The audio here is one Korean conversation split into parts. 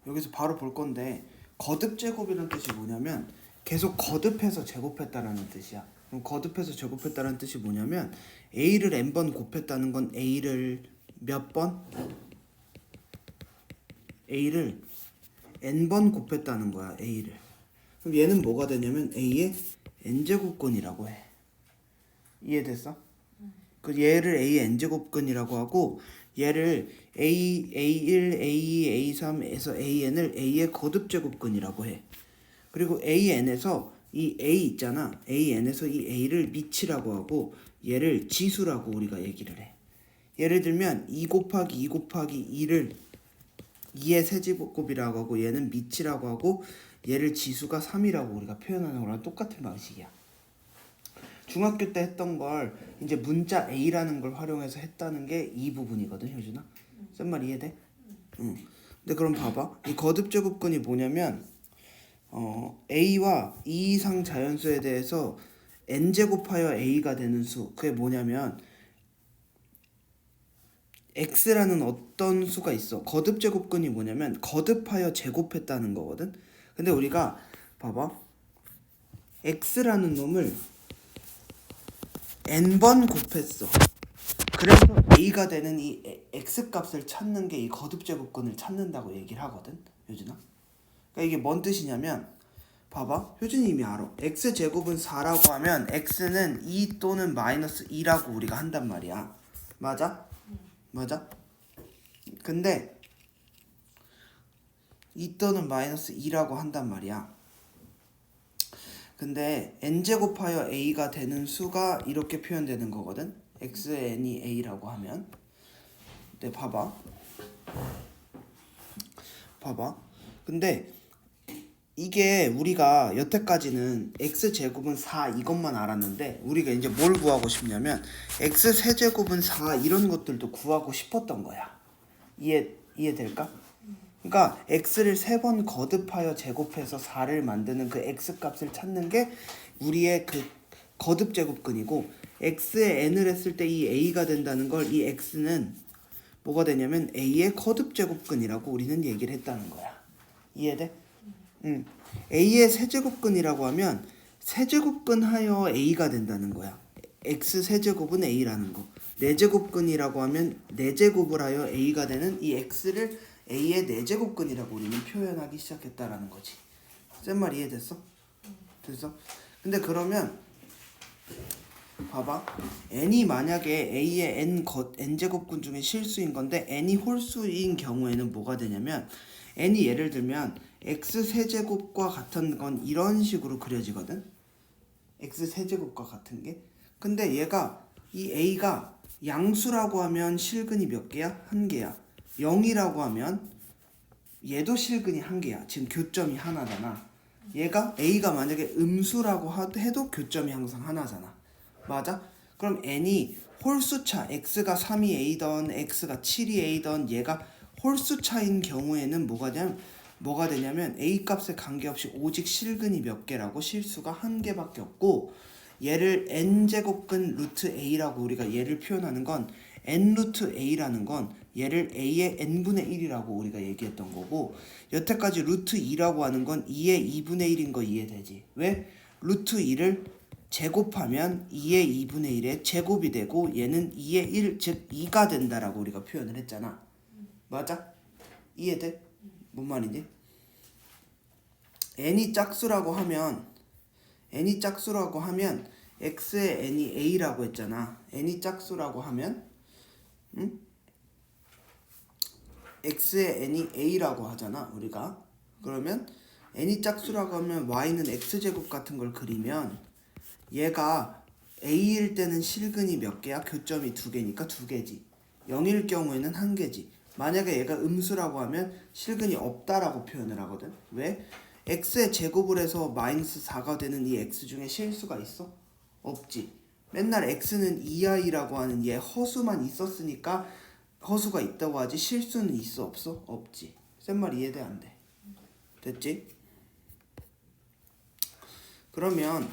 여기서 바로 볼 건데 거듭 제곱이라는 뜻이 뭐냐면 계속 거듭해서 제곱했다라는 뜻이야. 그럼 거듭해서 제곱했다라는 뜻이 뭐냐면 a를 n번 곱했다는 건 a를 몇 번? a를 n번 곱했다는 거야. a를. 그럼 얘는 뭐가 되냐면 a의 n제곱근이라고 해. 이해됐어? 그 얘를 a의 n제곱근이라고 하고 얘를 a1, a2, a3에서 an을 a의 거듭제곱근이라고 해. 그리고 an에서 이 a 있잖아. an에서 이 a를 미치라고 하고 얘를 지수라고 우리가 얘기를 해. 예를 들면 2 곱하기 2 곱하기 2를 2의 세제곱이라고 하고 얘는 미치라고 하고 얘를 지수가 3이라고 우리가 표현하는 거랑 똑같은 방식이야. 중학교 때 했던 걸 이제 문자 A라는 걸 활용해서 했다는 게 이 부분이거든, 효준아. 쓴 말 이해돼? 응. 근데 그럼 봐봐. 이 거듭제곱근이 뭐냐면 A와 2 이상 자연수에 대해서 n제곱하여 A가 되는 수. 그게 뭐냐면 x라는 어떤 수가 있어. 거듭제곱근이 뭐냐면 거듭하여 제곱했다는 거거든. 근데 우리가 봐봐. x라는 놈을 n번 곱했어. 그래서 a가 되는 이 x값을 찾는 게 이 거듭제곱근을 찾는다고 얘기를 하거든, 효준아. 그러니까 이게 뭔 뜻이냐면 봐봐, 효준이 이미 알아. x제곱은 4라고 하면 x는 2 또는 마이너스 2라고 우리가 한단 말이야. 맞아? 맞아? 근데 2 또는 마이너스 2라고 한단 말이야. 근데 n제곱하여 a가 되는 수가 이렇게 표현되는 거거든. x의 n이 a라고 하면. 근데 봐봐. 근데 이게 우리가 여태까지는 x제곱은 4 이것만 알았는데 우리가 이제 뭘 구하고 싶냐면 x세제곱은 4 이런 것들도 구하고 싶었던 거야. 이해될까? 그러니까 x를 3번 거듭하여 제곱해서 4를 만드는 그 x값을 찾는 게 우리의 그 거듭 제곱근이고 x에 n을 했을 때 이 a가 된다는 걸 이 x는 뭐가 되냐면 a의 거듭 제곱근이라고 우리는 얘기를 했다는 거야. 이해돼? 응. a의 세제곱근이라고 하면 세제곱근 하여 a가 된다는 거야. x 세제곱은 a라는 거. 네제곱근이라고 하면 네제곱을 하여 a가 되는 이 x를 a의 네제곱근이라고 우리는 표현하기 시작했다라는 거지. 쓴 말 이해됐어? 됐어? 근데 그러면 봐봐. n이 만약에 a의 n제곱근 중에 실수인 건데 n이 홀수인 경우에는 뭐가 되냐면 n이 예를 들면 x 세제곱과 같은 건 이런 식으로 그려지거든. x 세제곱과 같은 게. 근데 얘가 이 a가 양수라고 하면 실근이 몇 개야? 1개야. 0이라고 하면 얘도 실근이 1개야. 지금 교점이 하나잖아. 얘가 a가 만약에 음수라고 해도 교점이 항상 하나잖아. 맞아? 그럼 n이 홀수차 x가 3이 a던 x가 7이 a던 얘가 홀수차인 경우에는 뭐가 되냐면 a 값에 관계없이 오직 실근이 몇 개라고 실수가 1개밖에 없고 얘를 n제곱근 루트 a라고 우리가 얘를 표현하는 건 n 루트 a라는 건 얘를 a의 n분의 1이라고 우리가 얘기했던 거고 여태까지 루트 2라고 하는 건 2의 2분의 1인 거 이해되지? 왜? 루트 2를 제곱하면 2의 2분의 1의 제곱이 되고 얘는 2의 1, 즉 2가 된다라고 우리가 표현을 했잖아. 맞아? 이해돼? 뭔 말이지? n이 짝수라고 하면 x의 n이 a라고 했잖아. n이 짝수라고 하면 x의 n이 a라고 하잖아 우리가. 그러면 n이 짝수라고 하면 y는 x제곱 같은 걸 그리면 얘가 a일 때는 실근이 몇 개야? 교점이 2개니까 2개지. 0일 경우에는 1개지. 만약에 얘가 음수라고 하면 실근이 없다라고 표현을 하거든. 왜? x의 제곱을 해서 마이너스 4가 되는 이 x 중에 실수가 있어? 없지. 맨날 x는 2i라고 하는 얘 허수만 있었으니까 허수가 있다고 하지 실수는 있어 없어? 없지. 센 말 이해돼 안 돼? 됐지? 그러면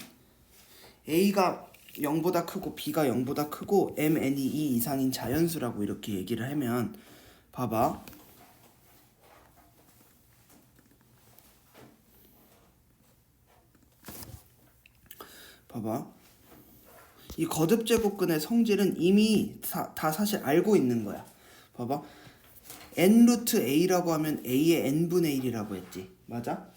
a가 0보다 크고 b가 0보다 크고 mn이 2 이상인 자연수라고 이렇게 얘기를 하면 봐봐. 봐봐. 이 거듭 제곱근의 성질은 이미 다 사실 알고 있는 거야. 봐봐. n 루트 a라고 하면 a의 n분의 1이라고 했지. 맞아?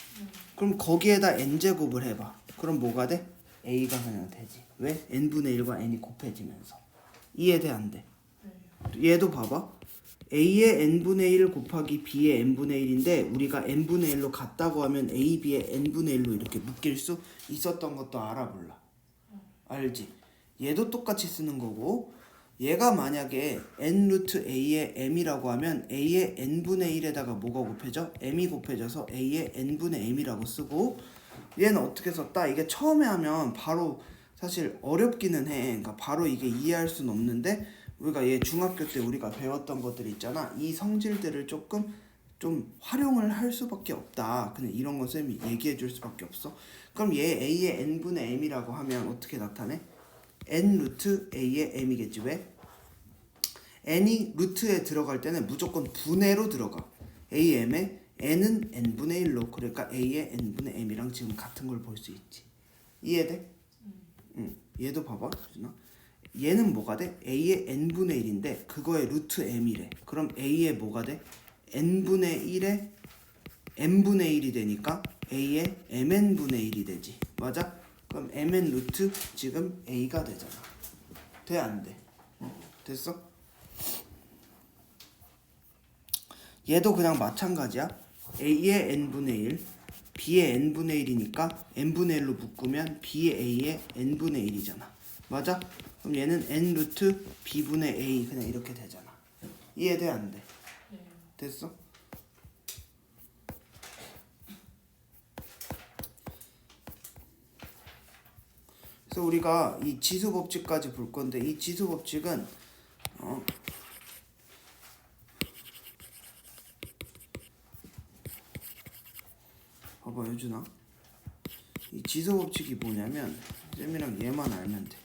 그럼 거기에다 n 제곱을 해봐. 그럼 뭐가 돼? a가 그냥 되지. 왜? n분의 1과 n이 곱해지면서. 이해돼 안 돼? 얘도 봐봐. a의 n분의 1 곱하기 b의 n분의 1인데 우리가 n분의 1로 같다고 하면 a, b의 n분의 1로 이렇게 묶일 수 있었던 것도 알아 몰라? 알지? 얘도 똑같이 쓰는 거고 얘가 만약에 n 루트 a의 m이라고 하면 a의 n분의 1에다가 뭐가 곱해져? m이 곱해져서 a의 n분의 m이라고 쓰고 얘는 어떻게 썼다? 이게 처음에 하면 바로 사실 어렵기는 해. 그러니까 바로 이게 이해할 수는 없는데 우리가 얘 중학교 때 우리가 배웠던 것들 있잖아. 이 성질들을 조금 좀 활용을 할 수밖에 없다. 그냥 이런 거 쌤이 얘기해 줄 수밖에 없어. 그럼 얘 a의 n분의 m이라고 하면 어떻게 나타내? n 루트 a의 m이겠지. 왜? n이 루트에 들어갈 때는 무조건 분해로 들어가. am의 n은 n분의 1로. 그러니까 a의 n분의 m이랑 지금 같은 걸 볼 수 있지. 이해돼? 응. 얘도 봐봐. 얘는 뭐가 돼? a의 n분의 1인데 그거의 루트 m이래. 그럼 a의 뭐가 돼? n분의 1에 m분의 1이 되니까 a의 mn분의 1이 되지. 맞아? 그럼 mn 루트 지금 a가 되잖아. 돼? 안 돼? 됐어? 얘도 그냥 마찬가지야. a의 n분의 1 b의 n분의 1이니까 n분의 1로 묶으면 b의 a의 n분의 1이잖아. 맞아? 그럼 얘는 n 루트 b분의 a 그냥 이렇게 되잖아. 이해돼? 안 돼? 됐어? 그래서 우리가 이 지수 법칙까지 볼 건데 이 지수 법칙은 봐봐 효준아, 이 지수 법칙이 뭐냐면 쌤이랑 얘만 알면 돼.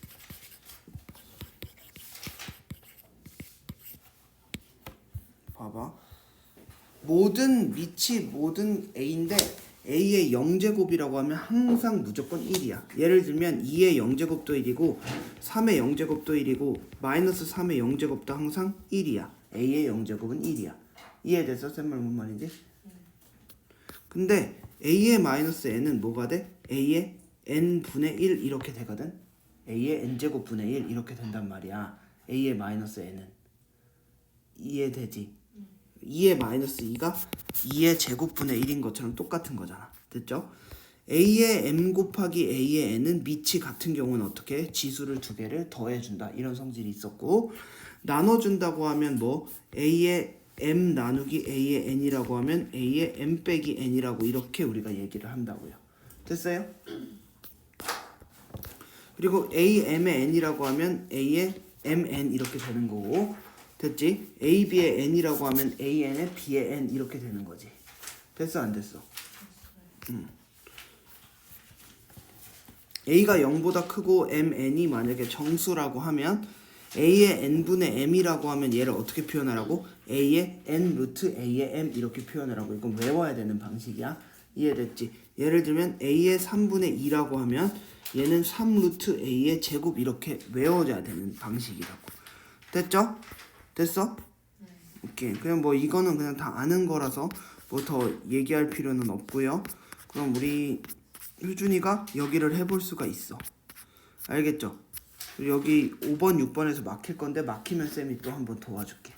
봐봐. 모든 밑이 모든 a인데 a의 0제곱이라고 하면 항상 무조건 1이야. 예를 들면 2의 0제곱도 1이고 3의 0제곱도 1이고 마이너스 3의 0제곱도 항상 1이야. a의 0제곱은 1이야. 이해됐어? 쌤 말 뭔 말인지? 근데 a의 마이너스 n은 뭐가 돼? a의 n분의 1 이렇게 되거든. a의 n제곱분의 1 이렇게 된단 말이야. a의 마이너스 n은. 이해되지? 2의 마이너스 2가 2의 제곱분의 1인 것처럼 똑같은 거잖아. 됐죠? a의 m 곱하기 a의 n은 밑이 같은 경우는 어떻게 해? 지수를 두 개를 더해준다. 이런 성질이 있었고 나눠준다고 하면 뭐 a의 m 나누기 a의 n이라고 하면 a의 m 빼기 n이라고 이렇게 우리가 얘기를 한다고요. 됐어요? 그리고 am의 n이라고 하면 a의 mn 이렇게 되는 거고 됐지? a, b의 n이라고 하면 an의 b의 n 이렇게 되는 거지. 됐어 안 됐어? a가 0보다 크고 mn이 만약에 정수라고 하면 a의 n분의 m이라고 하면 얘를 어떻게 표현하라고? a의 n 루트 a의 m 이렇게 표현하라고. 이건 외워야 되는 방식이야. 이해됐지? 예를 들면 a의 3분의 2라고 하면 얘는 3 루트 a의 제곱 이렇게 외워져야 되는 방식이라고. 됐죠? 됐어? 오케이. 그냥 뭐 이거는 그냥 다 아는 거라서 뭐 더 얘기할 필요는 없고요. 그럼 우리 효준이가 여기를 해볼 수가 있어. 알겠죠? 여기 5번, 6번에서 막힐 건데 막히면 쌤이 또 한번 도와줄게.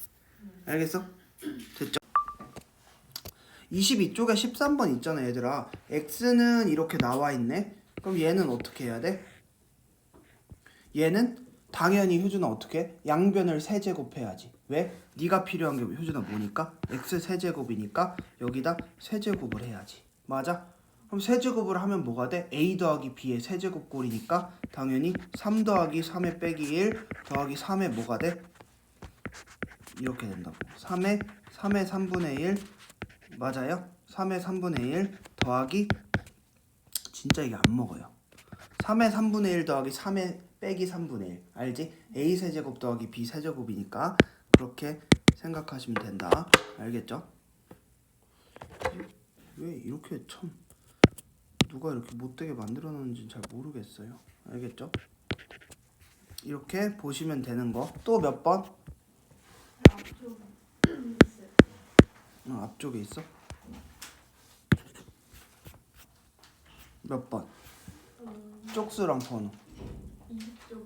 알겠어? 됐죠? 22쪽에 13번 있잖아 얘들아. x는 이렇게 나와 있네. 그럼 얘는 어떻게 해야 돼? 얘는 당연히 효준아 어떻게 해? 양변을 세제곱해야지. 왜? 네가 필요한 게 효준아 뭐니까? x 세제곱이니까 여기다 세제곱을 해야지. 맞아? 그럼 세제곱을 하면 뭐가 돼? a 더하기 b의 세제곱꼴이니까 당연히 3 더하기 3의 빼기 1 더하기 3의 뭐가 돼? 이렇게 된다고. 3의 3분의 1 맞아요? 3의 3분의 1 더하기 진짜 이게 안 먹어요. 3의 3분의 1 더하기 3의 빼기 3분의 1 알지? a 세제곱 더하기 b 세제곱이니까 그렇게 생각하시면 된다. 알겠죠? 왜 이렇게 참 누가 이렇게 못되게 만들어 놓는지 잘 모르겠어요. 알겠죠? 이렇게 보시면 되는 거. 또 몇 번? 앞쪽 있어요. 앞쪽에 있어? 몇 번? 쪽수랑 번호. 20쪽.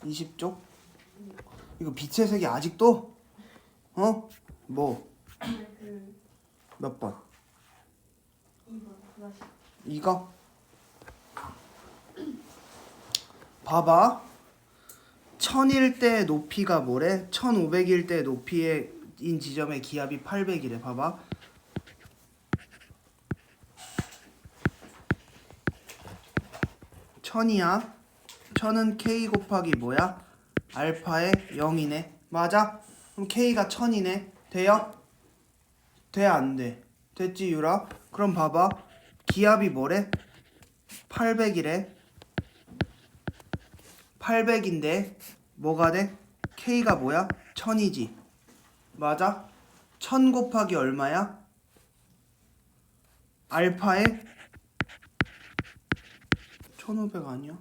20쪽? 이거 빛의 색이 아직도? 뭐? 그 몇 번? 2번 다시. 이거? 봐봐. 1000일 때 높이가 뭐래? 1500일 때 높이인 지점의 기압이 800이래. 봐봐. 천이야. 천은 K 곱하기 뭐야? 알파의 0이네. 맞아? 그럼 K가 1000이네. 돼요? 돼? 안 돼? 됐지 유라? 그럼 봐봐. 기압이 뭐래? 800이래. 800인데 뭐가 돼? K가 뭐야? 1000이지. 맞아? 1000 곱하기 얼마야? 알파의 1500 아니야?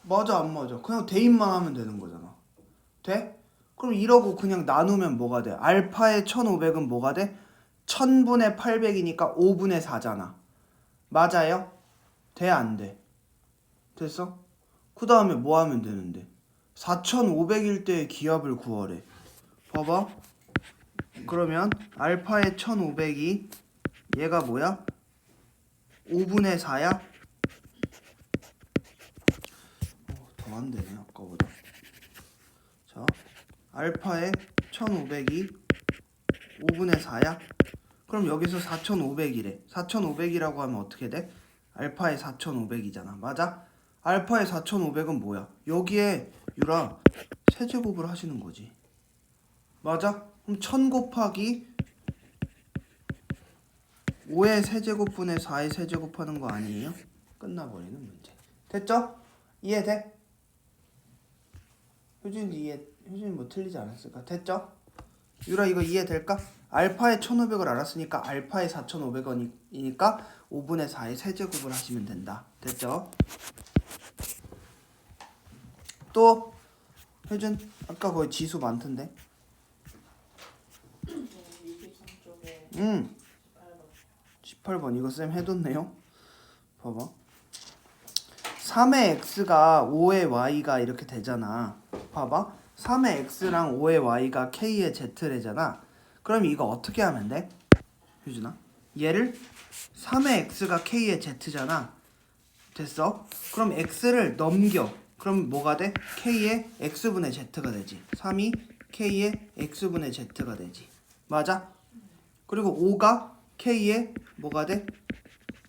맞아 안 맞아? 그냥 대입만 하면 되는 거잖아. 돼? 그럼 이러고 그냥 나누면 뭐가 돼? 알파의 1500은 뭐가 돼? 1000분의 800이니까 5분의 4잖아. 맞아요? 돼? 안 돼? 됐어? 그 다음에 뭐 하면 되는데? 4500일 때의 기압을 구하래. 봐봐. 그러면 알파의 1500이 얘가 뭐야? 5분의 4야? 더 안 되네 아까보다. 자, 알파의 1500이 5분의 4야? 그럼 여기서 4500이래. 4500이라고 하면 어떻게 돼? 알파의 4500이잖아. 맞아? 알파의 4500은 뭐야? 여기에 유라 세제곱을 하시는 거지. 맞아? 그럼 1000 곱하기 5의 세제곱분의 4의 세제곱하는 거 아니에요? 끝나버리는 문제. 됐죠? 이해돼? 효준이 뭐 틀리지 않았을까? 됐죠? 유라 이거 이해될까? 알파의 1500을 알았으니까 알파의 4500원이니까 5분의 4의 세제곱을 하시면 된다. 됐죠? 또 효준 아까 거기 지수 많던데. 23쪽에 18번 이거 쌤 해뒀네요. 봐봐. 3의 x가 5의 y가 이렇게 되잖아. 봐봐. 3의 x랑 5의 y가 k의 z래잖아. 그럼 이거 어떻게 하면 돼? 효준아. 얘를 3의 x가 k의 z잖아. 됐어? 그럼 x를 넘겨. 그럼 뭐가 돼? k의 x분의 z가 되지. 3이 k의 x분의 z가 되지. 맞아? 그리고 5가 k의 뭐가 돼?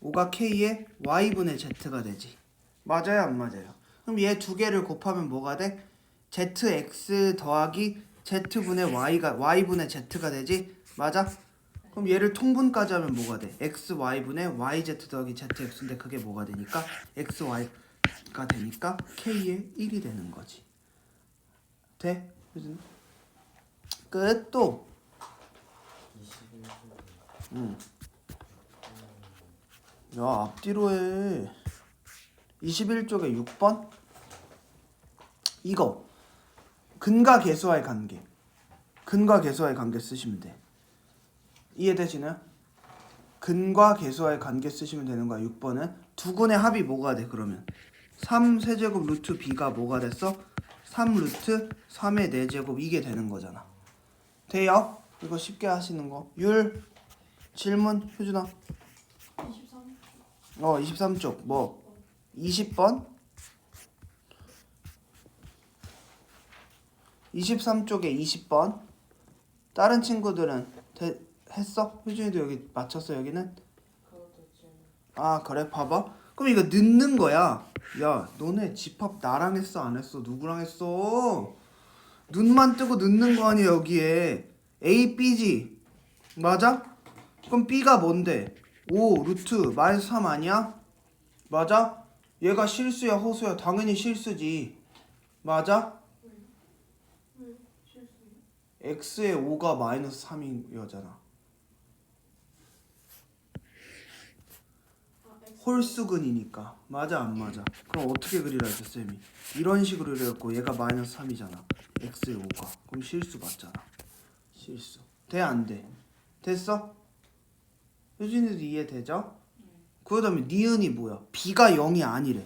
5가 k의 y분의 z가 되지. 맞아요 안 맞아요? 그럼 얘 두 개를 곱하면 뭐가 돼? zx 더하기 z분의 y분의 z가 되지. 맞아? 그럼 얘를 통분까지 하면 뭐가 돼? xy분의 yz 더하기 zx인데 그게 뭐가 되니까? xy가 되니까 k의 1이 되는 거지. 돼? 끝. 또 야 앞뒤로 해. 21쪽에 6번 이거 근과 계수와의 관계. 근과 계수와의 관계 쓰시면 돼. 이해되시나요? 근과 계수와의 관계 쓰시면 되는 거야. 6번은 두근의 합이 뭐가 돼? 그러면 3 세제곱 루트 b가 뭐가 됐어? 3 루트 3의 4제곱 이게 되는 거잖아. 돼요? 이거 쉽게 하시는 거. 율 질문 효준아. 23. 23쪽 뭐 20번 23쪽에 20번 다른 친구들은 했어? 효준이도 여기 맞췄어 여기는? 아 그래 봐봐. 그럼 이거 넣는 거야. 야 너네 집합 나랑 했어 안 했어? 누구랑 했어? 눈만 뜨고 넣는 거 아니야 여기에. A, B지? 맞아? 그럼 B가 뭔데? 5 루트 마이너스 3 아니야? 맞아? 얘가 실수야 허수야? 당연히 실수지. 맞아? x의 5가 마이너스 3이잖아. 홀수근이니까. 맞아 안 맞아? 그럼 어떻게 그리라 했어 쌤이? 이런 식으로 그려갖고 얘가 마이너스 3이잖아. x의 5가. 그럼 실수 맞잖아. 실수. 돼 안 돼? 됐어? 효진이도 이해되죠? 그 다음에 니은이 뭐야? b가 0이 아니래.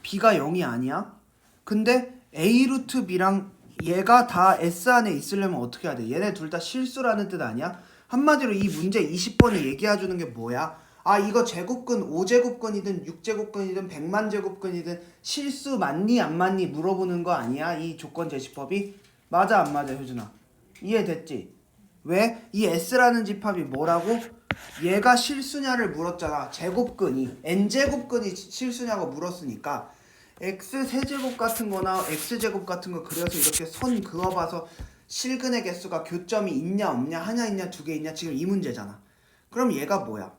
b가 0이 아니야? 근데 a 루트 b랑 얘가 다 s 안에 있으려면 어떻게 해야 돼? 얘네 둘 다 실수라는 뜻 아니야? 한마디로 이 문제 20번이 얘기해주는 게 뭐야? 아 이거 제곱근 5제곱근이든 6제곱근이든 100만 제곱근이든 실수 맞니 안 맞니 물어보는 거 아니야? 이 조건 제시법이? 맞아 안 맞아 효준아? 이해됐지? 왜? 이 s라는 집합이 뭐라고? 얘가 실수냐를 물었잖아. 제곱근이 n제곱근이 실수냐고 물었으니까 x 세제곱 같은 거나 x제곱 같은 거 그려서 이렇게 선 그어봐서 실근의 개수가 교점이 있냐 없냐 하나 있냐 두 개 있냐 지금 이 문제잖아. 그럼 얘가 뭐야?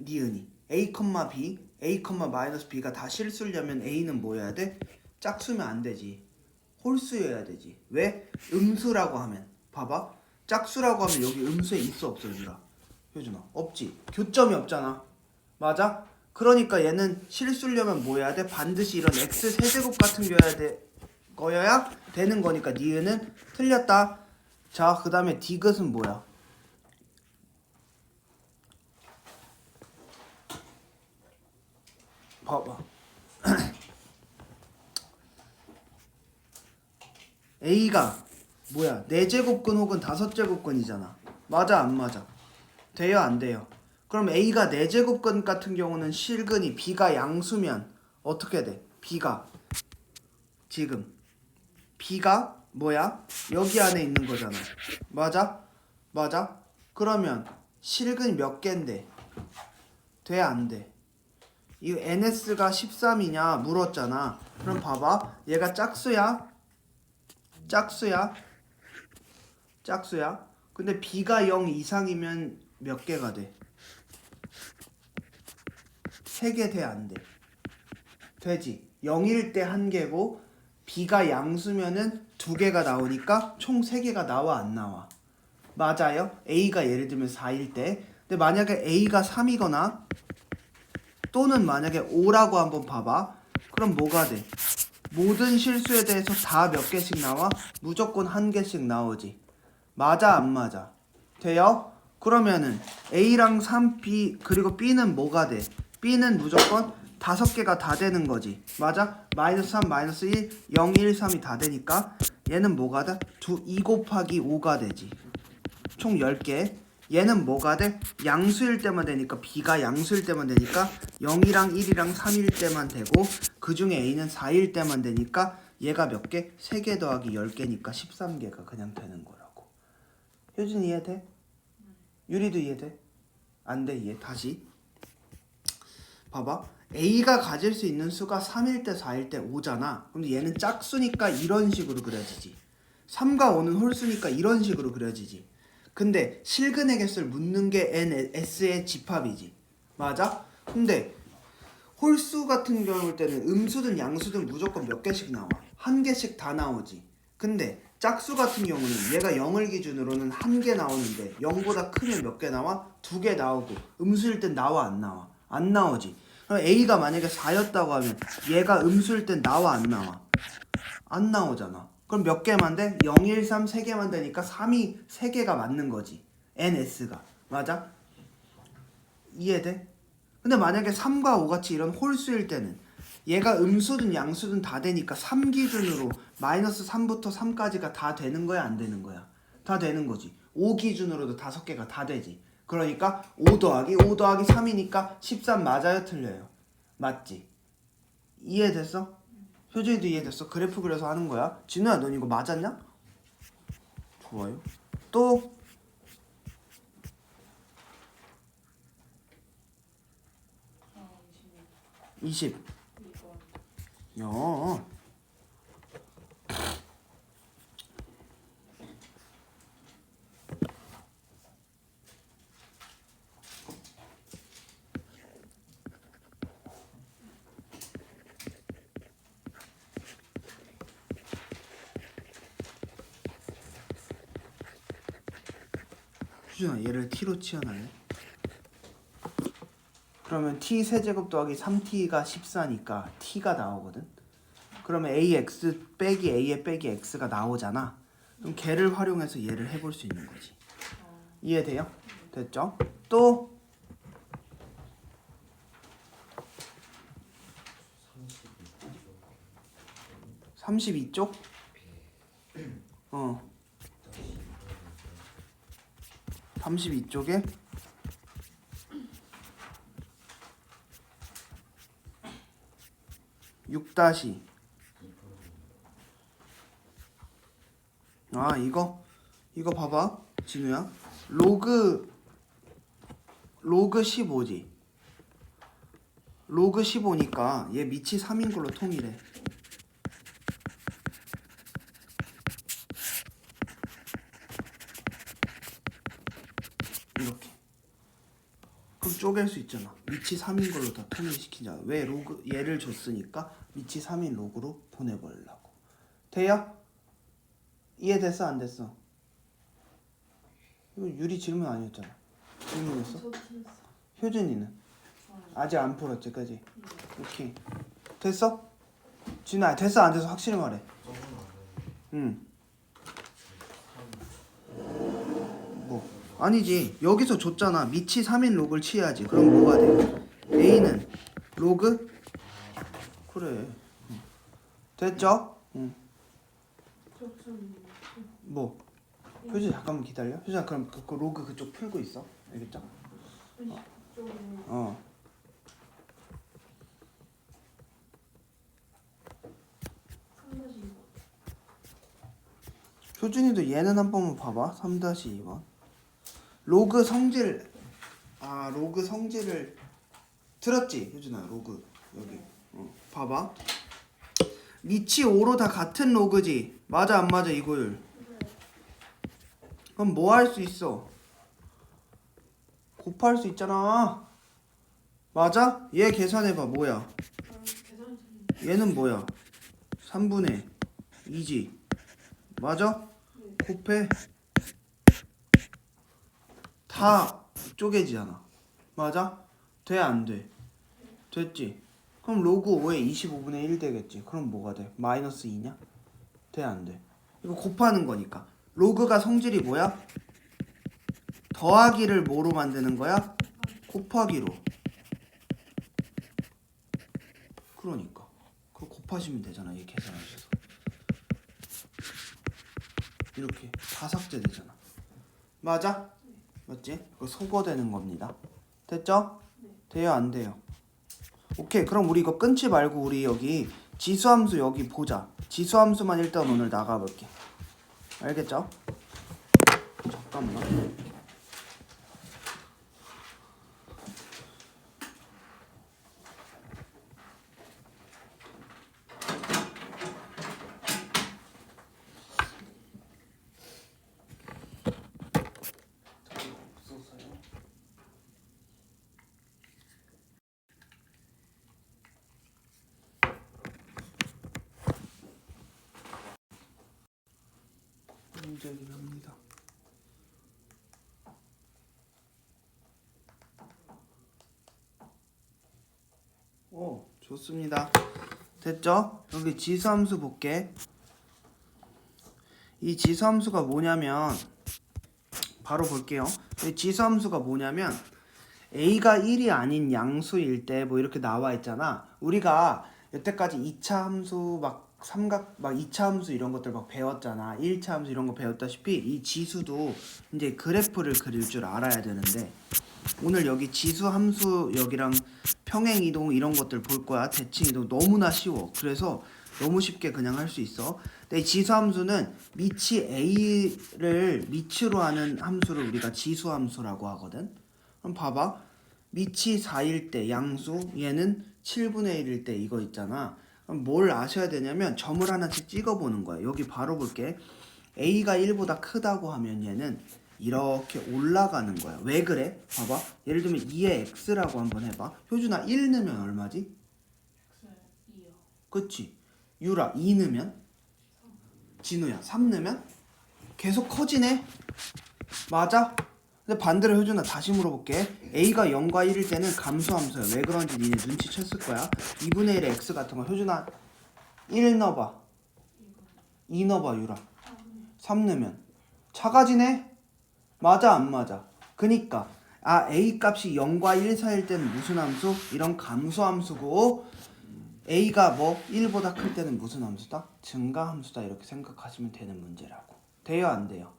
니은이 a, b, a, b가 다 실수려면 a는 뭐여야 돼? 짝수면 안 되지. 홀수여야 되지. 왜? 음수라고 하면 봐봐. 짝수라고 하면 여기 음수에 있어 없어 효준아? 효준아 없지. 교점이 없잖아. 맞아? 그러니까 얘는 실수려면 뭐 해야 돼? 반드시 이런 x 세제곱 같은 거여야 되는 거니까 니은은 틀렸다. 자 그 다음에 디귿은 뭐야? 봐봐. A가 뭐야? 4제곱근 혹은 5제곱근이잖아. 맞아 안 맞아? 돼요 안 돼요? 그럼 A가 4제곱근 같은 경우는 실근이 B가 양수면 어떻게 돼? B가 지금 B가 뭐야? 여기 안에 있는 거잖아. 맞아? 맞아? 그러면 실근이 몇 개인데? 돼 안 돼? 이 NS가 13이냐 물었잖아. 그럼 봐봐. 얘가 짝수야? 짝수야? 짝수야? 근데 B가 0 이상이면 몇 개가 돼? 3개 돼 안 돼? 되지. 0일 때 1개고 B가 양수면은 2개가 나오니까 총 3개가 나와 안 나와? 맞아요? A가 예를 들면 4일 때. 근데 만약에 A가 3이거나 또는 만약에 5라고 한번 봐봐. 그럼 뭐가 돼? 모든 실수에 대해서 다 몇 개씩 나와? 무조건 1개씩 나오지. 맞아 안 맞아? 돼요? 그러면은 A랑 3B 그리고 B는 뭐가 돼? B는 무조건 5개가 다 되는 거지. 맞아? 마이너스 3, 마이너스 1, 0, 1, 3이 다 되니까 얘는 뭐가 돼? 2 곱하기 5가 되지. 총 10개. 얘는 뭐가 돼? 양수일 때만 되니까 B가 양수일 때만 되니까 0이랑 1이랑 3일 때만 되고 그 중에 A는 4일 때만 되니까 얘가 몇 개? 3개 더하기 10개니까 13개가 그냥 되는 거라고. 효진 이해돼? 유리도 이해돼? 안 돼 이해. 다시 봐봐. A가 가질 수 있는 수가 3일 때 4일 때 5잖아. 근데 얘는 짝수니까 이런 식으로 그려지지. 3과 5는 홀수니까 이런 식으로 그려지지. 근데 실근의 개수를 묻는 게 NS의 집합이지. 맞아? 근데 홀수 같은 경우일 때는 음수든 양수든 무조건 몇 개씩 나와? 1개씩 다 나오지. 근데 짝수 같은 경우는 얘가 0을 기준으로는 1개 나오는데 0보다 크면 몇 개 나와? 2개 나오고 음수일 땐 나와 안 나와? 안 나오지. 그럼 A가 만약에 4였다고 하면 얘가 음수일 땐 나와 안 나와? 안 나오잖아. 그럼 몇 개만 돼? 0, 1, 3 3개만 되니까 3이 3개가 맞는 거지. NS가. 맞아? 이해돼? 근데 만약에 3과 5 같이 이런 홀수일 때는 얘가 음수든 양수든 다 되니까 3 기준으로 마이너스 3부터 3까지가 다 되는 거야 안 되는 거야? 다 되는 거지. 5 기준으로도 5개가 다 되지. 그러니까 5 더하기 3이니까 13 맞아요 틀려요? 맞지? 이해됐어? 효준이도 이해됐어? 그래프 그려서 하는 거야. 진우야 넌 이거 맞았냐? 좋아요. 또 20. 야. 수준아 얘를 t로 치환할래? 그러면 t 세제곱 더하기 3t가 14니까 t가 나오거든. 그러면 ax 빼기 a에 빼기 x가 나오잖아. 그럼 걔를 활용해서 얘를 해볼 수 있는 거지. 이해돼요? 됐죠? 또 32쪽? 32쪽에 6 다시 이거 봐봐 진우야. 로그 15지. 로그 15니까 얘 밑이 3인 걸로 통일해. 이렇게. 그럼 쪼갤 수 있잖아. 밑이 3인 걸로 다 통일시키자. 왜? 로그 얘를 줬으니까 밑이 3인 로그로 보내버리려고. 돼요? 이해됐어 안 됐어? 이거 유리 질문 아니었잖아. 질문이었어? 저도 틀렸어. 효준이는? 저는 아직 안 풀었지 그지? 오케이. 됐어? 진우야 됐어 안 됐어 확실히 말해. 응. 뭐 아니지 여기서 줬잖아. 밑이 3인 로그를 취해야지. 그럼 뭐가 돼? A는 로그? 그래. 응. 됐죠? 응. 좀 뭐? 효준 잠깐만 기다려. 효준아 그럼 그 로그 그쪽 풀고 있어. 알겠죠? 쪽에 어. 3-2번. 효준이도 얘는 한 번만 봐봐. 3-2번. 로그 성질 로그 성질을 들었지? 효준아 로그 여기 봐봐. 밑이 5로 다 같은 로그지? 맞아 안 맞아 이거율? 그럼 뭐 할 수 있어? 곱할 수 있잖아. 맞아? 얘 계산해봐 뭐야? 계산 얘는 뭐야? 3분의 2지? 맞아? 곱해. 다 쪼개지잖아. 맞아? 돼 안 돼? 됐지? 그럼 로그 5에 25분의 1 되겠지. 그럼 뭐가 돼? 마이너스 2냐? 돼 안 돼? 이거 곱하는 거니까. 로그가 성질이 뭐야? 더하기를 뭐로 만드는 거야? 곱하기로. 그러니까 그거 곱하시면 되잖아. 얘 계산하셔서 이렇게 다 삭제되잖아. 맞아? 맞지? 그거 소거되는 겁니다. 됐죠? 돼요 안 돼요? 오케이 그럼 우리 이거 끊지 말고 우리 여기 지수함수 여기 보자. 지수함수만 일단 오늘 나가볼게. 알겠죠? 잠깐만. 문제를 합니다. 오, 좋습니다. 됐죠? 여기 지수함수 볼게. 이 지수함수가 뭐냐면 바로 볼게요. 이 지수함수가 뭐냐면 A가 1이 아닌 양수일 때 뭐 이렇게 나와 있잖아. 우리가 여태까지 2차 함수 막 삼각 막 2차 함수 이런 것들 막 배웠잖아. 1차 함수 이런 거 배웠다시피 이 지수도 이제 그래프를 그릴 줄 알아야 되는데 오늘 여기 지수 함수 여기랑 평행 이동 이런 것들 볼 거야. 대칭 이동 너무나 쉬워. 그래서 너무 쉽게 그냥 할 수 있어. 근데 이 지수 함수는 밑이 A를 밑으로 하는 함수를 우리가 지수 함수라고 하거든. 그럼 봐봐. 밑이 4일 때 양수 얘는 7분의 1일 때 이거 있잖아. 그럼 뭘 아셔야 되냐면 점을 하나씩 찍어보는 거야. 여기 바로 볼게. A가 1보다 크다고 하면 얘는 이렇게 올라가는 거야. 왜 그래? 봐봐. 예를 들면 2의 x라고 한번 해봐. 효준아 1 넣으면 얼마지? X 2요. 그치? 유라 2 넣으면? 진우야 3 넣으면? 계속 커지네? 맞아? 근데 반대로 효준아 다시 물어볼게. a가 0과 1일 때는 감소함수야. 왜 그런지 니네 눈치챘을 거야. 2분의 1의 x 같은 거 효준아 1 넣어봐. 2 넣어봐 유라. 3 넣으면 작아지네? 맞아 안 맞아? 그니까 a 값이 0과 1 사이일 때는 무슨 함수? 이런 감소함수고 a가 뭐 1보다 클 때는 무슨 함수다? 증가함수다. 이렇게 생각하시면 되는 문제라고. 돼요 안 돼요?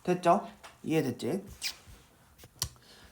됐죠? 이해됐지?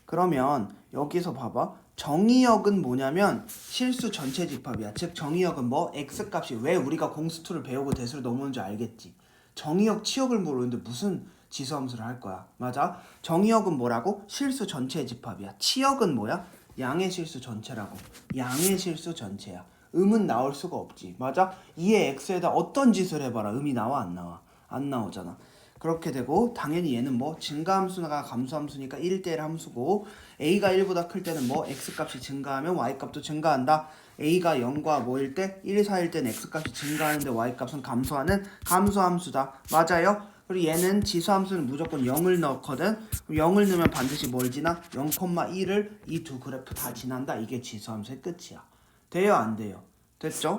그러면 여기서 봐봐. 정의역은 뭐냐면 실수 전체 집합이야. 즉 정의역은 뭐? x값이 왜 우리가 공수2를 배우고 대수를 넘어오는지 알겠지? 정의역 치역을 모르는데 무슨 지수함수를 할 거야. 맞아? 정의역은 뭐라고? 실수 전체의 집합이야. 치역은 뭐야? 양의 실수 전체라고. 양의 실수 전체야. 음은 나올 수가 없지. 맞아? 2의 x에다 어떤 짓을 해봐라. 음이 나와 안 나와? 안 나오잖아. 그렇게 되고 당연히 얘는 뭐 증가함수가 감소함수니까 1대1 함수고 a가 1보다 클 때는 뭐 x값이 증가하면 y값도 증가한다. a가 0과 뭐일 때 1, 4일 때는 x값이 증가하는데 y값은 감소하는 감소함수다. 맞아요? 그리고 얘는 지수함수는 무조건 0을 넣거든. 0을 넣으면 반드시 뭘 지나? 0,1을 이 두 그래프 다 지난다. 이게 지수함수의 끝이야. 돼요 안 돼요? 됐죠?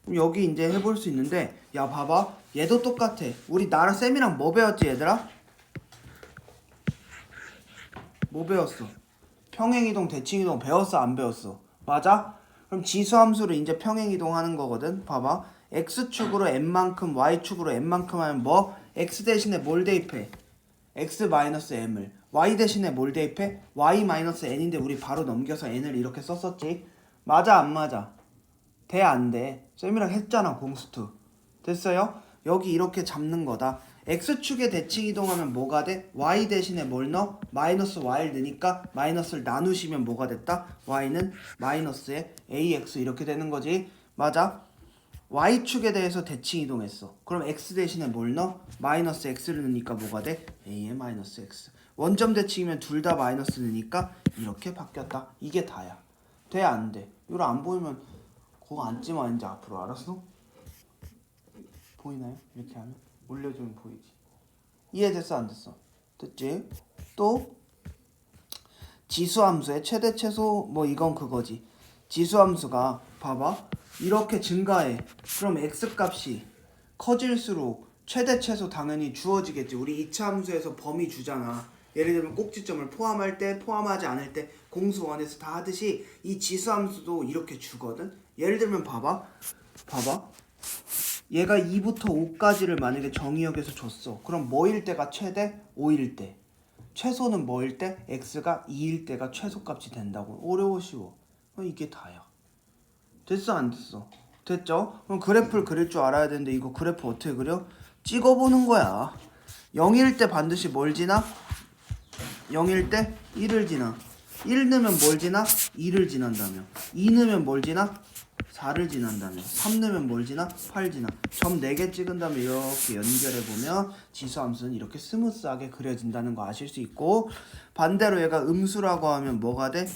그럼 여기 이제 해볼 수 있는데 야 봐봐 얘도 똑같아. 우리 나랑 쌤이랑 뭐 배웠지 얘들아? 뭐 배웠어? 평행이동 대칭이동 배웠어 안 배웠어? 맞아? 그럼 지수함수를 이제 평행이동 하는 거거든. 봐봐 x축으로 n만큼 y축으로 n만큼 하면 뭐? x 대신에 뭘 대입해? x-m을 y 대신에 뭘 대입해? y-n인데 우리 바로 넘겨서 n을 이렇게 썼었지. 맞아 안 맞아? 돼 안 돼? 쌤이랑 했잖아 공수2. 됐어요? 여기 이렇게 잡는 거다. x축에 대칭 이동하면 뭐가 돼? y 대신에 뭘 넣어? 마이너스 y를 넣으니까 마이너스를 나누시면 뭐가 됐다? y는 마이너스에 ax 이렇게 되는 거지. 맞아? y축에 대해서 대칭 이동했어. 그럼 x 대신에 뭘 넣어? 마이너스 x를 넣으니까 뭐가 돼? a의 마이너스 x. 원점 대칭이면 둘 다 마이너스 넣으니까 이렇게 바뀌었다. 이게 다야. 돼 안 돼? 이거 안 보이면 그거 앉지마 이제 앞으로. 알았어? 보이나요? 이렇게 하면 올려주면 보이지. 이해됐어 안 됐어? 됐지? 또 지수함수의 최대 최소 뭐 이건 그거지. 지수함수가 봐봐 이렇게 증가해. 그럼 x값이 커질수록 최대 최소 당연히 주어지겠지. 우리 2차 함수에서 범위 주잖아. 예를 들면 꼭지점을 포함할 때 포함하지 않을 때 공수1에서 다 하듯이 이 지수함수도 이렇게 주거든. 예를 들면 봐봐 얘가 2부터 5까지를 만약에 정의역에서 줬어. 그럼 뭐일 때가 최대? 5일 때. 최소는 뭐일 때? x가 2일 때가 최소값이 된다고. 어려워 쉬워. 이게 다야. 됐어 안 됐어? 됐죠? 그럼 그래프를 그릴 줄 알아야 되는데 이거 그래프 어떻게 그려? 찍어보는 거야. 0일 때 반드시 뭘 지나? 0일 때 1을 지나. 1 넣으면 뭘 지나? 2를 지난다며. 2 넣으면 뭘 지나? 4를 지난다며. 3 넣으면 뭘 지나? 8 지나. 점 4개 찍은 다음에 이렇게 연결해보면 지수함수는 이렇게 스무스하게 그려진다는 거 아실 수 있고, 반대로 얘가 음수라고 하면 뭐가 돼?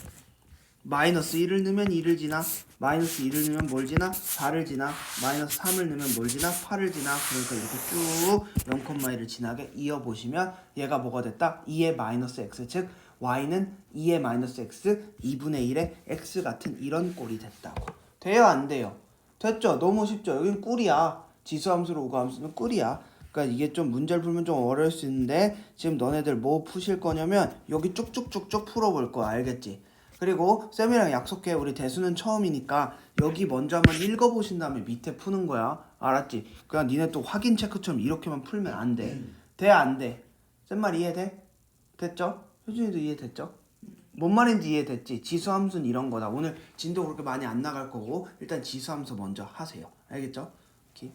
마이너스 1을 넣으면 2를 지나. 마이너스 2를 넣으면 뭘 지나? 4를 지나. 마이너스 3을 넣으면 뭘 지나? 8을 지나. 그러니까 이렇게 쭉 0,1을 지나게 이어보시면 얘가 뭐가 됐다? 2의 마이너스 x, 즉 y는 2의 마이너스 x 2분의 1의 x 같은 이런 꼴이 됐다고. 돼요 안 돼요? 됐죠? 너무 쉽죠? 여긴 꿀이야. 지수함수로 우가함수는 꿀이야. 그러니까 이게 좀 문제를 풀면 좀 어려울 수 있는데 지금 너네들 뭐 푸실 거냐면 여기 쭉쭉쭉쭉 풀어볼 거야. 알겠지? 그리고 쌤이랑 약속해. 우리 대수는 처음이니까 여기 먼저 한번 읽어보신 다음에 밑에 푸는 거야. 알았지? 그냥 니네 또 확인 체크처럼 이렇게만 풀면 안 돼. 돼 안 돼? 쌤 말 이해돼? 됐죠? 효준이도 이해됐죠? 뭔 말인지 이해됐지? 지수함수는 이런 거다. 오늘 진도 그렇게 많이 안 나갈 거고 일단 지수함수 먼저 하세요. 알겠죠? 오케이.